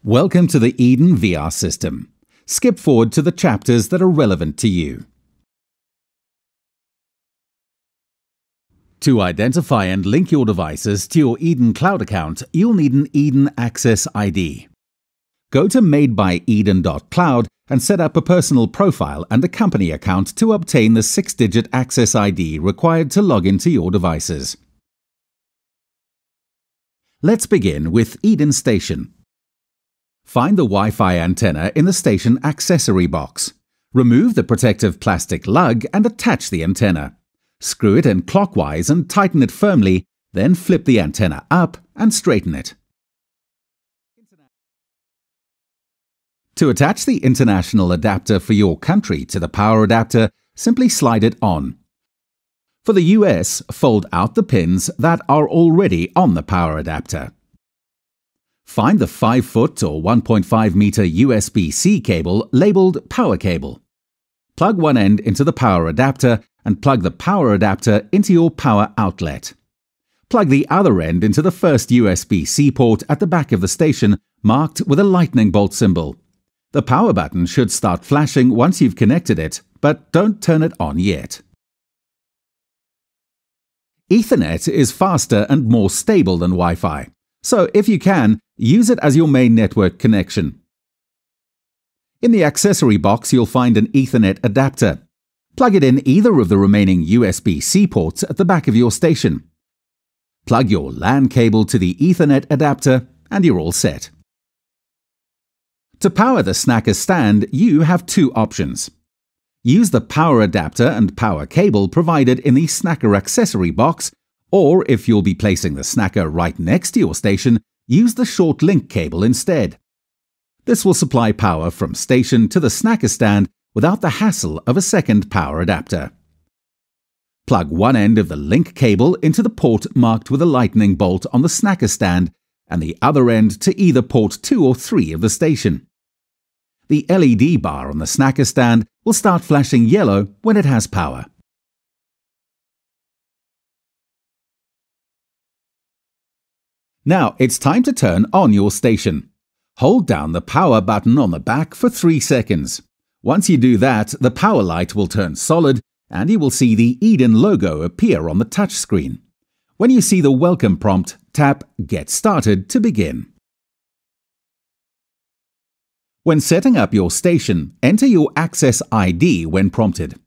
Welcome to the Eden VR system. Skip forward to the chapters that are relevant to you. To identify and link your devices to your Eden Cloud account, you'll need an Eden Access ID. Go to madebyeden.cloud and set up a personal profile and a company account to obtain the 6-digit Access ID required to log into your devices. Let's begin with Eden Station. Find the Wi-Fi antenna in the station accessory box. Remove the protective plastic lug and attach the antenna. Screw it in clockwise and tighten it firmly, then flip the antenna up and straighten it. To attach the international adapter for your country to the power adapter, simply slide it on. For the US, fold out the pins that are already on the power adapter. Find the 5-foot or 1.5-meter USB-C cable labeled Power Cable. Plug one end into the power adapter and plug the power adapter into your power outlet. Plug the other end into the first USB-C port at the back of the station, marked with a lightning bolt symbol. The power button should start flashing once you've connected it, but don't turn it on yet. Ethernet is faster and more stable than Wi-Fi, so if you can, use it as your main network connection. In the accessory box, you'll find an Ethernet adapter. Plug it in either of the remaining USB-C ports at the back of your station. Plug your LAN cable to the Ethernet adapter and you're all set. To power the snacker stand, you have two options. Use the power adapter and power cable provided in the snacker accessory box, or if you'll be placing the snacker right next to your station, use the short link cable instead. This will supply power from station to the snacker stand without the hassle of a second power adapter. Plug one end of the link cable into the port marked with a lightning bolt on the snacker stand and the other end to either port 2 or 3 of the station. The LED bar on the snacker stand will start flashing yellow when it has power. Now it's time to turn on your station. Hold down the power button on the back for 3 seconds. Once you do that, the power light will turn solid and you will see the Eden logo appear on the touchscreen. When you see the welcome prompt, tap Get Started to begin. When setting up your station, enter your Access ID when prompted.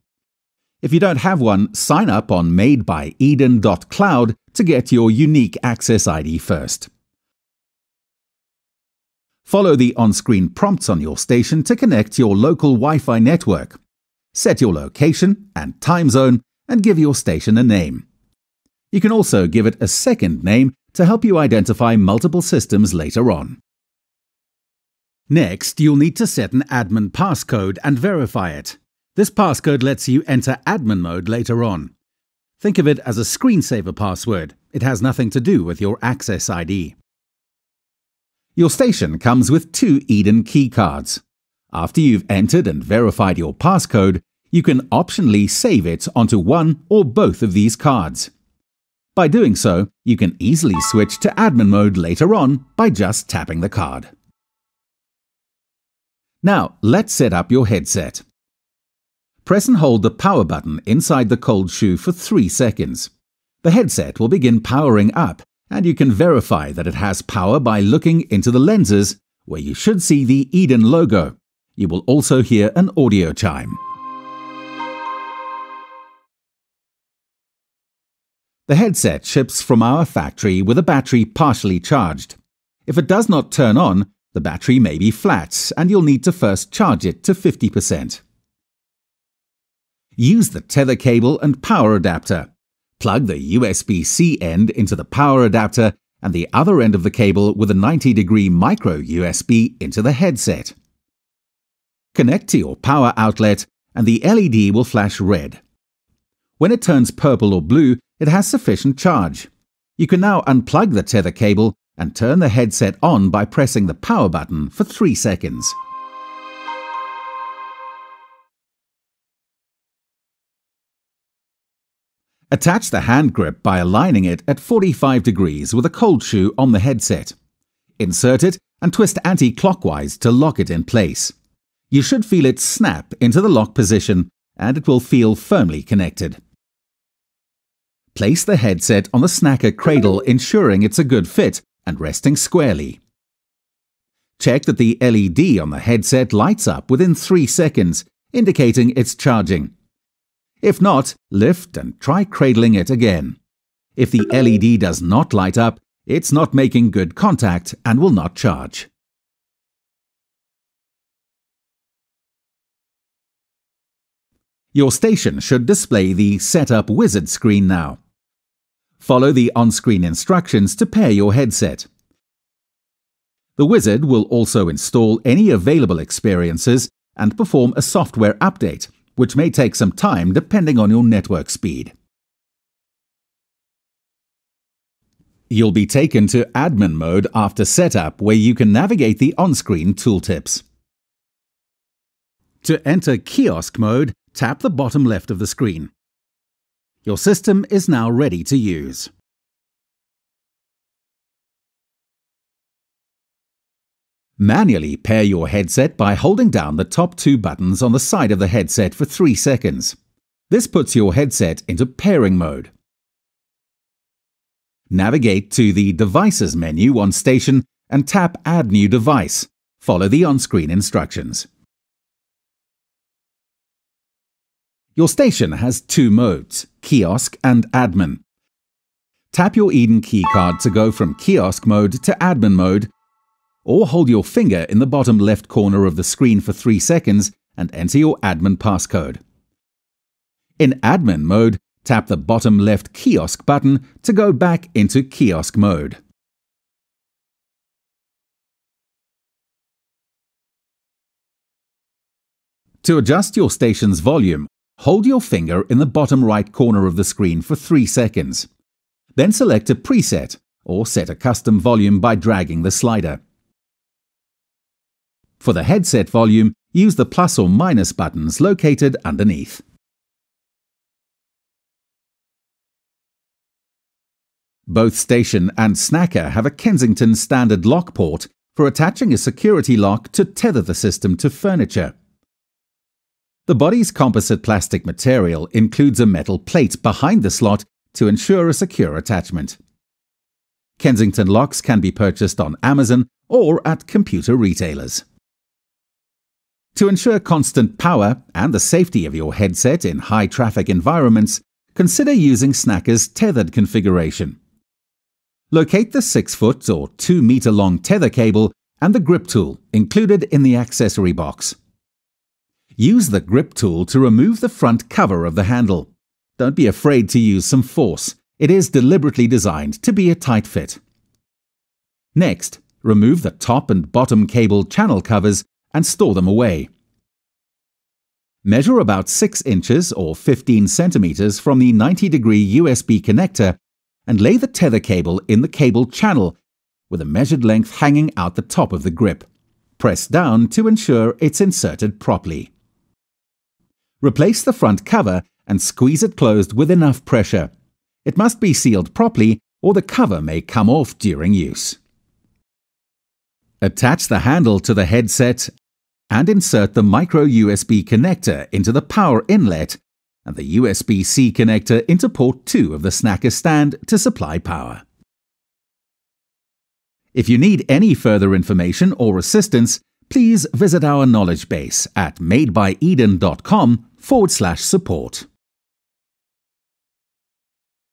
If you don't have one, sign up on madebyeden.cloud to get your unique Access ID first. Follow the on-screen prompts on your station to connect your local Wi-Fi network. Set your location and time zone and give your station a name. You can also give it a second name to help you identify multiple systems later on. Next, you'll need to set an admin passcode and verify it. This passcode lets you enter admin mode later on. Think of it as a screensaver password. It has nothing to do with your Access ID. Your station comes with 2 Eden key cards. After you've entered and verified your passcode, you can optionally save it onto one or both of these cards. By doing so, you can easily switch to admin mode later on by just tapping the card. Now, let's set up your headset. Press and hold the power button inside the cold shoe for 3 seconds. The headset will begin powering up, and you can verify that it has power by looking into the lenses, where you should see the Eden logo. You will also hear an audio chime. The headset ships from our factory with a battery partially charged. If it does not turn on, the battery may be flat, and you'll need to first charge it to 50%. Use the tether cable and power adapter. Plug the USB-C end into the power adapter and the other end of the cable with a 90-degree micro USB into the headset. Connect to your power outlet and the LED will flash red. When it turns purple or blue, it has sufficient charge. You can now unplug the tether cable and turn the headset on by pressing the power button for 3 seconds. Attach the hand grip by aligning it at 45 degrees with a cold shoe on the headset. Insert it and twist anti-clockwise to lock it in place. You should feel it snap into the lock position and it will feel firmly connected. Place the headset on the snacker cradle, ensuring it's a good fit and resting squarely. Check that the LED on the headset lights up within 3 seconds, indicating it's charging. If not, lift and try cradling it again. If the LED does not light up, it's not making good contact and will not charge. Your station should display the Setup Wizard screen now. Follow the on-screen instructions to pair your headset. The wizard will also install any available experiences and perform a software update, which may take some time depending on your network speed. You'll be taken to admin mode after setup, where you can navigate the on-screen tooltips. To enter Kiosk mode, tap the bottom left of the screen. Your system is now ready to use. Manually pair your headset by holding down the top 2 buttons on the side of the headset for 3 seconds. This puts your headset into pairing mode. Navigate to the Devices menu on Station and tap Add New Device. Follow the on-screen instructions. Your station has 2 modes, Kiosk and Admin. Tap your Eden keycard to go from Kiosk mode to Admin mode, or hold your finger in the bottom left corner of the screen for 3 seconds and enter your admin passcode. In admin mode, tap the bottom left Kiosk button to go back into Kiosk mode. To adjust your station's volume, hold your finger in the bottom right corner of the screen for 3 seconds. Then select a preset or set a custom volume by dragging the slider. For the headset volume, use the plus or minus buttons located underneath. Both station and snacker have a Kensington standard lock port for attaching a security lock to tether the system to furniture. The body's composite plastic material includes a metal plate behind the slot to ensure a secure attachment. Kensington locks can be purchased on Amazon or at computer retailers. To ensure constant power and the safety of your headset in high-traffic environments, consider using Snacker's Tethered configuration. Locate the 6-foot or 2-meter-long tether cable and the grip tool included in the accessory box. Use the grip tool to remove the front cover of the handle. Don't be afraid to use some force. It is deliberately designed to be a tight fit. Next, remove the top and bottom cable channel covers and store them away. Measure about 6 inches or 15 centimeters from the 90-degree USB connector and lay the tether cable in the cable channel with a measured length hanging out the top of the grip. Press down to ensure it's inserted properly. Replace the front cover and squeeze it closed with enough pressure. It must be sealed properly or the cover may come off during use. Attach the handle to the headset and insert the micro USB connector into the power inlet and the USB-C connector into port 2 of the snacker stand to supply power. If you need any further information or assistance, please visit our knowledge base at madebyeden.com/support.